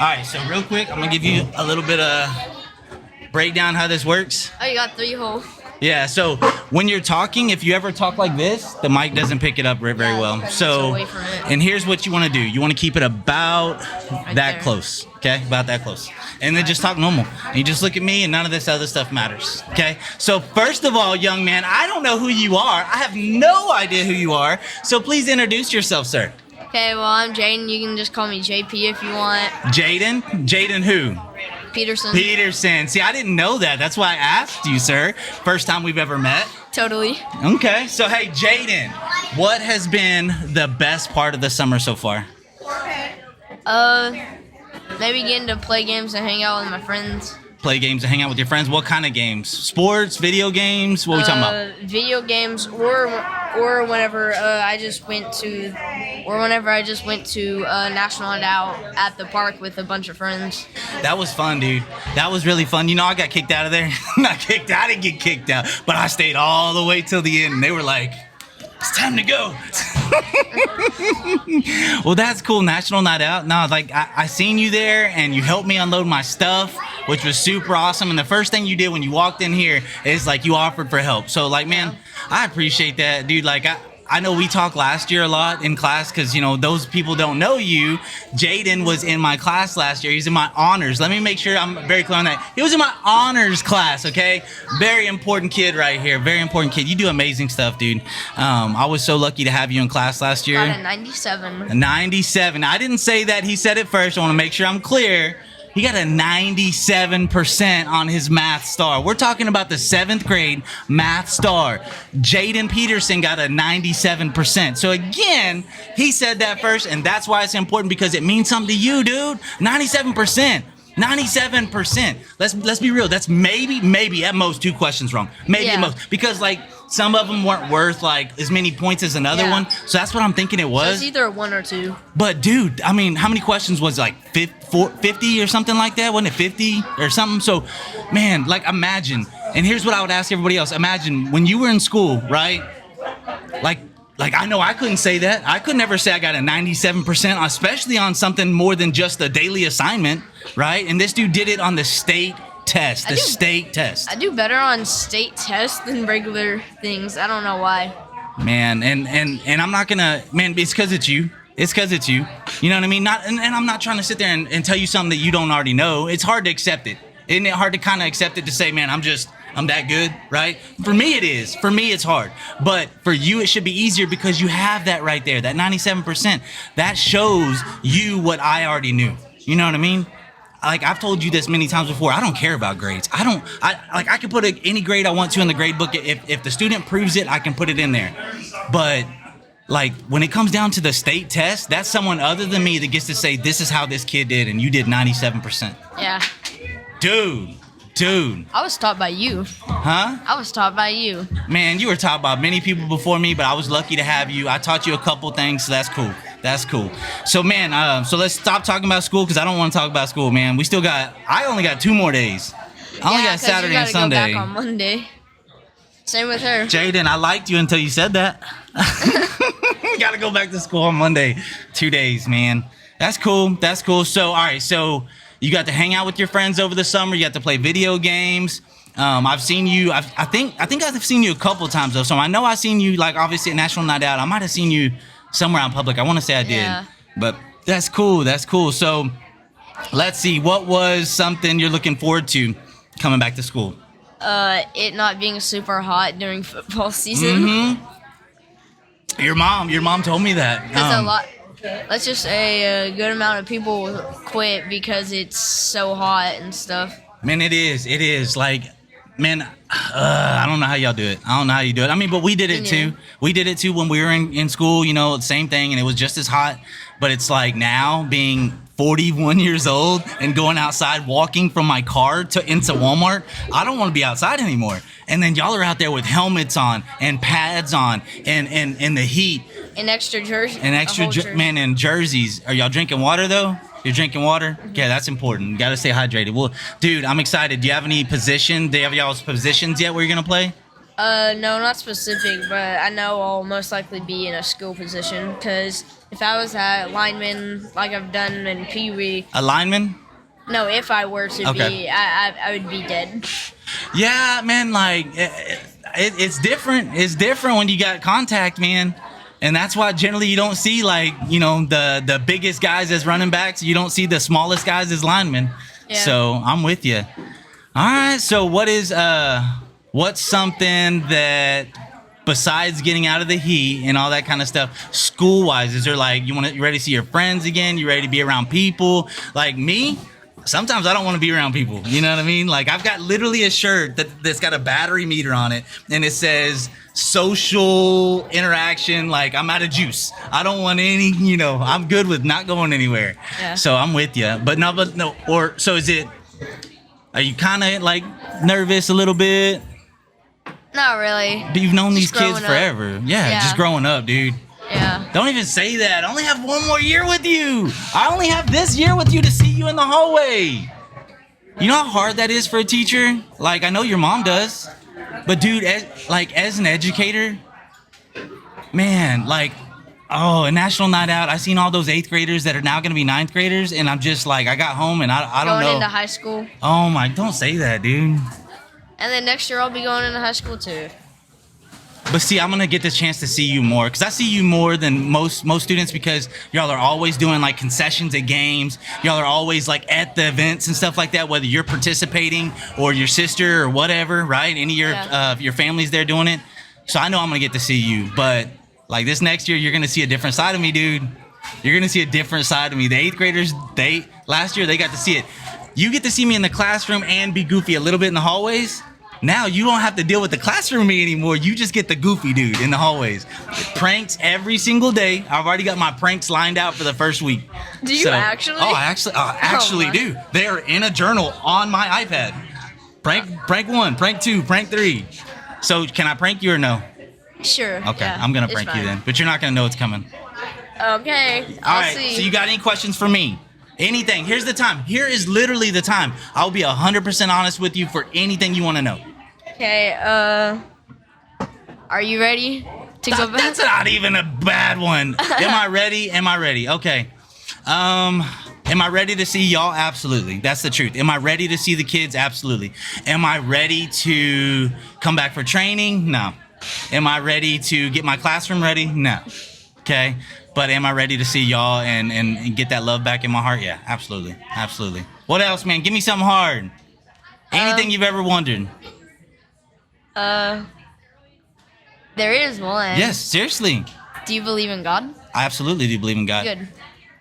right, so real quick, I'm gonna give you a little bit of breakdown how this works. Oh, you got 3 holes. Yeah, so when you're talking, if you ever talk like this, the mic doesn't pick it up very well. So, away from it. and here's what you want to do. You want to keep it about that there. close, okay? About that close. And then just talk normal. You just look at me and none of this other stuff matters, okay? So first of all, young man, I don't know who you are. I have no idea who you are. So please introduce yourself, sir. Okay, well, I'm Jadyn. You can just call me JP if you want. Jadyn? Jadyn who? Peterson. Peterson. See, I didn't know that. That's why I asked you, sir. First time we've ever met. Totally. Okay, so hey, Jadyn, what has been the best part of the summer so far? Maybe getting to play games and hang out with my friends. Play games and hang out with your friends. What kind of games? Sports, video games? What are we talking about? Video games, or whenever I just went to National Night Out at the park with a bunch of friends. That was fun, dude. That was really fun. You know, I got kicked out of there. Not kicked out. I didn't get kicked out, but I stayed all the way till the end. And they were like, "It's time to go." Well, that's cool. National Night Out. No, like I seen you there, and you helped me unload my stuff, which was super awesome. And the first thing you did when you walked in here is like you offered for help. So like, man, I appreciate that, dude. Like I know we talked last year a lot in class because, you know, those people don't know you. Jadyn was in my class last year. He's in my honors. Let me make sure I'm very clear on that. He was in my honors class, okay? Very important kid right here. Very important kid. You do amazing stuff, dude. I was so lucky to have you in class last year. Got a 97. A 97. I didn't say that. He said it first. I want to make sure I'm clear. He got a 97% on his math star. We're talking about the 7th grade math star. Jadyn Peterson got a 97%. So again, he said that first, and that's why it's important because it means something to you, dude. 97%. 97%. Let's be real. That's maybe at most 2 questions wrong. Maybe at most. Because like some of them weren't worth like as many points as another one. So that's what I'm thinking it was. So it's either 1 or 2. But dude, I mean, how many questions was it, like 50 or something like that? Wasn't it 50 or something? So man, like imagine, and here's what I would ask everybody else. Imagine when you were in school, right? Like I know I couldn't say that. I could never say I got a 97%, especially on something more than just a daily assignment, right? And this dude did it on the state test, state test. I do better on state tests than regular things. I don't know why. Man, and I'm not gonna, man, it's because it's you. It's because it's you. You know what I mean? And I'm not trying to sit there and tell you something that you don't already know. It's hard to accept it. Isn't it hard to kind of accept it to say, man, I'm that good, right? For me, it is. For me, it's hard. But for you, it should be easier because you have that right there, that 97%. That shows you what I already knew. You know what I mean? Like, I've told you this many times before. I don't care about grades. I can put any grade I want to in the grade book. If the student proves it, I can put it in there. But like when it comes down to the state test, that's someone other than me that gets to say, this is how this kid did, and you did 97%. Yeah. Dude. I was taught by you. Huh? I was taught by you. Man, you were taught by many people before me, but I was lucky to have you. I taught you a couple things, so that's cool. That's cool. So, man, so let's stop talking about school because I don't want to talk about school, man. I only got 2 more days. I only got Saturday and Sunday. Go back on Monday. Same with her. Jadyn, I liked you until you said that. Got to go back to school on Monday. 2 days, man. That's cool. So, all right, so you got to hang out with your friends over the summer. You got to play video games. I've seen you. I think I've seen you a couple of times though. So I know I've seen you like obviously at National Night Out. I might have seen you somewhere in public. I want to say I did. Yeah. But that's cool. So let's see. What was something you're looking forward to coming back to school? It not being super hot during football season. Mm-hmm. Your mom told me that. Because let's just say a good amount of people quit because it's so hot and stuff. Man, it is. Like, man, I don't know how y'all do it. I don't know how you do it. I mean, but we did it too. We did it too when we were in school, you know, same thing, and it was just as hot. But it's like now being 41 years old and going outside, walking from my car into Walmart, I don't want to be outside anymore. And then y'all are out there with helmets on and pads on and the heat. An extra jersey. Man, and jerseys. Are y'all drinking water though? You're drinking water? Yeah, that's important. You got to stay hydrated. Well, dude, I'm excited. Do you have any position? Do you have y'all's positions yet where you're going to play? No, not specific, but I know I'll most likely be in a skill position because if I was at lineman like I've done in Pee Wee, A lineman? no, if I were to Okay. be, I would be dead. Yeah, man. Like it's different. It's different when you got contact, man. And that's why generally you don't see like the biggest guys as running backs. You don't see the smallest guys as linemen. Yeah. So I'm with you. All right. So what's something that besides getting out of the heat and all that kind of stuff, school wise, is there like you ready to see your friends again? You ready to be around people? Like me, sometimes I don't want to be around people. You know what I mean? Like I've got literally a shirt that's got a battery meter on it, and it says social interaction. Like I'm out of juice. I don't want any. I'm good with not going anywhere. Yeah. So I'm with you. But no. Or so is it? Are you kind of like nervous a little bit? Not really. But you've known these Just kids growing up. forever. Yeah, just growing up, dude. Yeah. Don't even say that. I only have one more year with you. I only have this year with you to see you in the hallway. You know how hard that is for a teacher? Like, I know your mom does. But, dude, as an educator, man, like, a national night out. I seen all those 8th graders that are now going to be 9th graders. And I'm just like, I got home and I don't know. Going into high school. Oh, my, don't say that, dude. And then next year I'll be going into high school too. But see, I'm gonna get the chance to see you more because I see you more than most students because y'all are always doing like concessions at games. Y'all are always like at the events and stuff like that. Whether you're participating or your sister or whatever, right? Any of your family's there doing it. So I know I'm gonna get to see you. But like this next year, you're gonna see a different side of me, dude. You're gonna see a different side of me. The 8th graders, last year they got to see it. You get to see me in the classroom and be goofy a little bit in the hallways. Now you don't have to deal with the classroom me anymore. You just get the goofy dude in the hallways. Pranks every single day. I've already got my pranks lined out for the first week. Do you actually? Oh, I actually do. They're in a journal on my iPad. Prank 1, prank 2, prank 3. So can I prank you or no? Sure. Okay, yeah, I'm gonna it's prank fine. you then. But you're not gonna know it's coming. Okay. All I'll right. see. So you got any questions for me? Anything. Here's the time. Here is literally the time. I'll be 100% honest with you for anything you want to know. Okay, are you ready to go back? That's not even a bad one. Am I ready? Am I ready? Okay. Am I ready to see y'all? Absolutely. That's the truth. Am I ready to see the kids? Absolutely. Am I ready to come back for training? No. Am I ready to get my classroom ready? No. Okay. But am I ready to see y'all and get that love back in my heart? Yeah, absolutely. Absolutely. What else, man? Give me something hard. Anything you've ever wondered. There is one. Yes, seriously. Do you believe in God? I absolutely do believe in God. Good.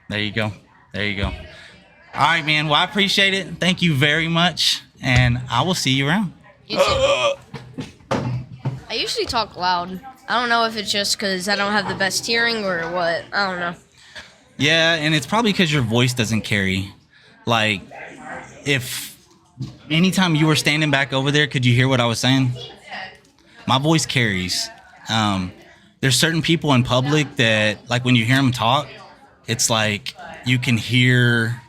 There you go. There you go. All right, man. Well, I appreciate it. Thank you very much. And I will see you around. You too. I usually talk loud. I don't know if it's just because I don't have the best hearing or what. I don't know. Yeah, and it's probably because your voice doesn't carry. Like, if anytime you were standing back over there, could you hear what I was saying? My voice carries. There's certain people in public that, like, when you hear them talk, it's like you can hear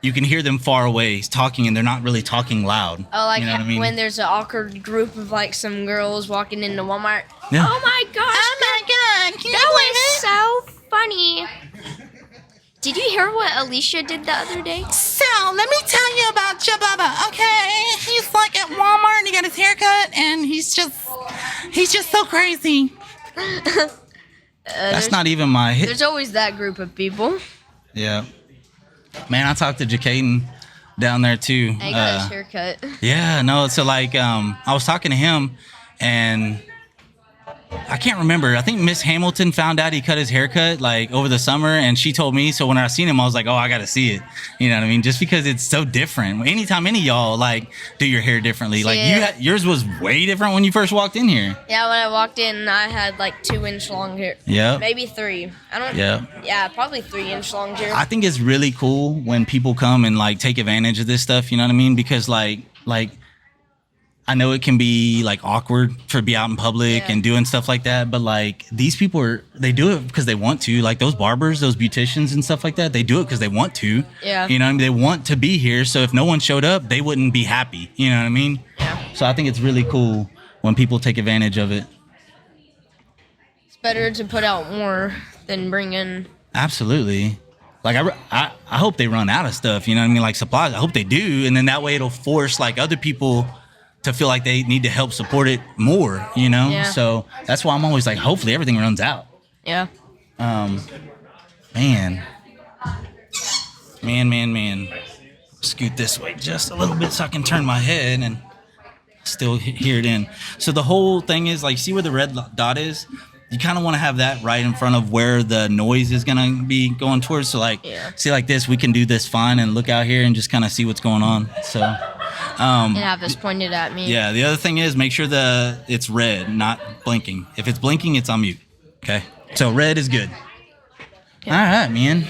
them far away talking, and they're not really talking loud. Oh, like you know what I mean? when there's an awkward group of like some girls walking into Walmart. Yeah. Oh my gosh! Oh my god, can That you was so funny. Did you hear what Alicia did the other day? So, let me tell you about Jababa, okay? He's like at Walmart and he got his hair cut and he's just so crazy. That's not even my hit. There's always that group of people. Yeah. Man, I talked to Jadyn down there too. And he got his haircut. Yeah, no, so like I was talking to him and I can't remember. I think Miss Hamilton found out he cut his haircut like over the summer and she told me. So when I seen him, I was like, oh, I got to see it. You know what I mean? Just because it's so different. Anytime any of y'all like do your hair differently, like yours was way different when you first walked in here. Yeah, when I walked in, I had like 2-inch long hair. Yeah. Maybe 3. I don't. Yeah. Yeah, probably 3-inch long hair. I think it's really cool when people come and like take advantage of this stuff. You know what I mean? Because like I know it can be like awkward to be out in public and doing stuff like that, but like these people they do it because they want to. Like those barbers, those beauticians and stuff like that, they do it because they want to. Yeah. You know what I mean? They want to be here. So if no one showed up, they wouldn't be happy. You know what I mean? Yeah. So I think it's really cool when people take advantage of it. It's better to put out more than bring in. Absolutely. Like I hope they run out of stuff, you know what I mean? Like supplies. I hope they do, and then that way it'll force like other people to feel like they need to help support it more, you know? Yeah. So that's why I'm always like, hopefully everything runs out. Yeah. Man. Scoot this way just a little bit so I can turn my head and still hear it in. So the whole thing is like, see where the red dot is? You kind of want to have that right in front of where the noise is going to be going towards. So like, see like this, we can do this fine and look out here and just kind of see what's going on. So, and have this pointed at me. Yeah. The other thing is make sure it's red, not blinking. If it's blinking, it's on mute. Okay. So red is good. Okay. All right, man.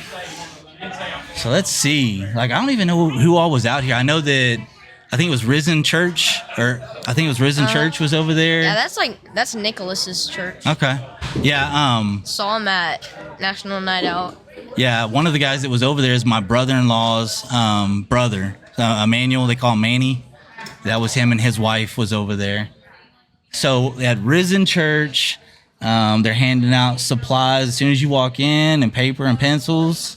So let's see. Like, I don't even know who all was out here. I know that I think it was Risen Church, Church was over there. Yeah, that's Nicholas's church. Okay. Yeah. Saw him at National Night Out. Yeah, one of the guys that was over there is my brother-in-law's brother, Emmanuel. They call him Manny. That was him, and his wife was over there. So at Risen Church, they're handing out supplies as soon as you walk in, and paper and pencils.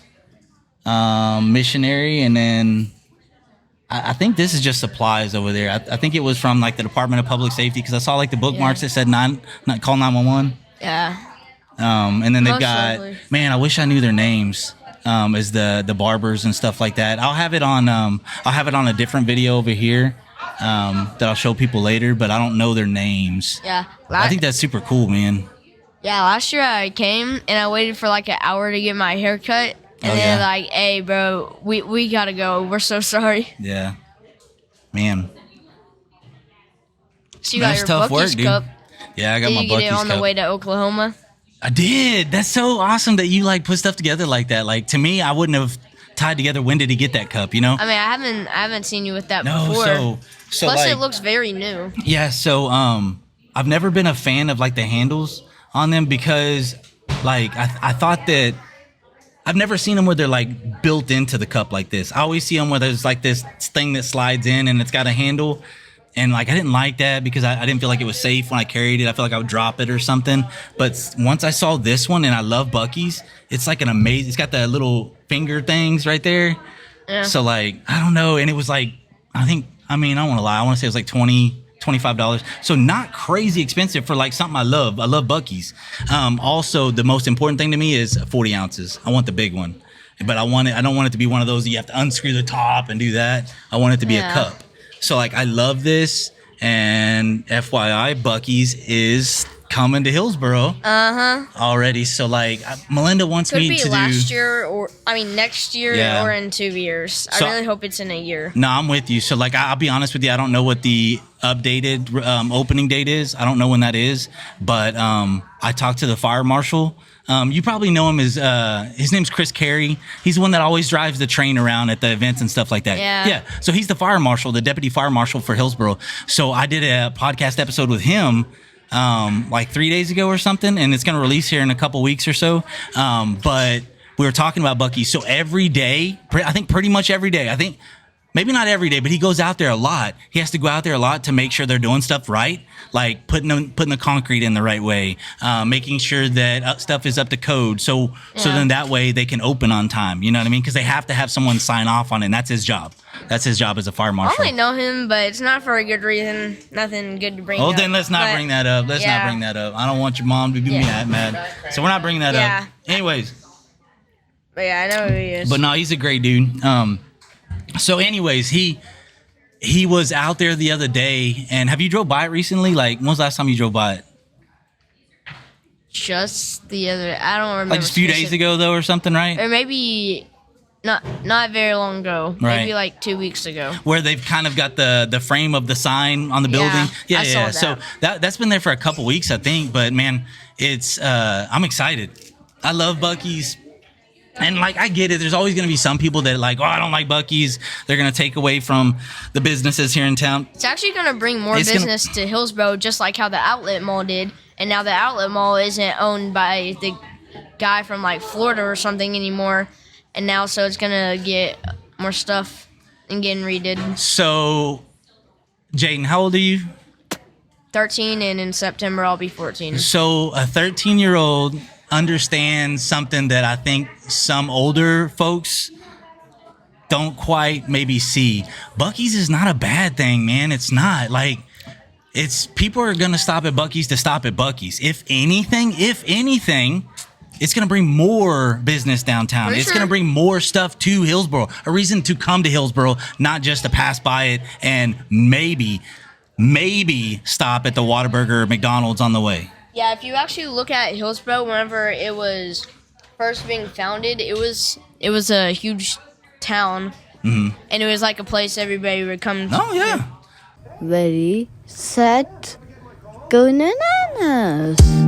Missionary, and then I think this is just supplies over there. I think it was from like the Department of Public Safety because I saw like the bookmarks that said call 911. Yeah. And then they've Most got likely. man, I wish I knew their names. As the barbers and stuff like that. I'll have it on a different video over here that I'll show people later, but I don't know their names. Yeah. I think that's super cool, man. Yeah, last year I came and I waited for like an hour to get my hair cut. And then like, hey, bro, we gotta go. We're so sorry. Yeah. Man. So you got That's your tough Buc-ee's work, dude. cup. Yeah, I got Did my you get Buc-ee's it on cup. the way to Oklahoma? I did. That's so awesome that you like put stuff together like that. Like to me, I wouldn't have tied together. When did he get that cup? You know? I mean, I haven't seen you with that No. before. So Plus, like, it looks very new. yeah. So I've never been a fan of like the handles on them because like I thought that I've never seen them where they're like built into the cup like this. I always see them where there's like this thing that slides in and it's got a handle. And like I didn't like that because I didn't feel like it was safe when I carried it. I felt like I would drop it or something. But once I saw this one, and I love Buc-ee's, it's like an amazing. It's got the little finger things right there. Yeah. So like I don't know, and it was like I don't want to lie. I want to say it was like $25. So not crazy expensive for like something I love. I love Buc-ee's. Also, the most important thing to me is 40 ounces. I want the big one, but I don't want it to be one of those that you have to unscrew the top and do that. I want it to be a cup. So like I love this, and FYI, Buc-ee's is coming to Hillsboro already. So like Melinda wants Could me be to last do. year, or next year, or in 2 years. So- I really hope it's in a year. No, I'm with you. So like I'll be honest with you, I don't know what the updated opening date is. I don't know when that is, but I talked to the fire marshal. You probably know him as his name's Chris Carey. He's the one that always drives the train around at the events and stuff like that. Yeah. So he's the fire marshal, the deputy fire marshal for Hillsboro. So I did a podcast episode with him like 3 days ago or something, and it's going to release here in a couple weeks or so. But we were talking about Buc-ee's. So every day, I think pretty much every day, maybe not every day, but he goes out there a lot. He has to go out there a lot to make sure they're doing stuff right, like putting the concrete in the right way, making sure that stuff is up to code. So then that way they can open on time. You know what I mean? Because they have to have someone sign off on it. And that's his job. That's his job as a fire I marshal. only know him, but it's not for a good reason. Nothing good to bring Oh, up. then let's not But- bring that up. Let's not yeah. bring that up. I don't want your mom to be mad. So we're not bringing that Yeah. up. Anyways. But yeah, I know who he is. But no, he's a great dude. So anyways, he was out there the other day, and have you drove by it recently? Like, when was the last time you drove by it? Just the other, I don't remember. Like just a few days ago, though, or something, right? Or maybe not very long ago. Right. Maybe like 2 weeks ago. Where they've kind of got the frame of the sign on the building. I saw that. So that's been there for a couple weeks, I think. But man, it's I'm excited. I love Buc-ee's. And like I get it, there's always gonna be some people that like, oh, I don't like Buc-ee's. They're gonna take away from the businesses here in town. It's actually going to bring more It's gonna- business to Hillsboro, just like how the outlet mall did. And now the outlet mall isn't owned by the guy from like Florida or something anymore. And now so it's going to get more stuff and getting redid. So, Jadyn, how old are you? 13, and in September I'll be 14. So a 13-year-old understands something that I think some older folks don't quite maybe see. Buc-ee's is not a bad thing, man. It's not. Like, it's people are gonna stop at Buc-ee's to stop at Buc-ee's. If anything, it's gonna bring more business downtown. It's gonna bring more stuff to Hillsboro. A reason to come to Hillsboro, not just to pass by it and maybe stop at the Whataburger or McDonald's on the way. Yeah, if you actually look at Hillsboro, whenever it was first being founded, it was a huge town, and it was like a place everybody would come to. Oh yeah. Ready, set, go bananas.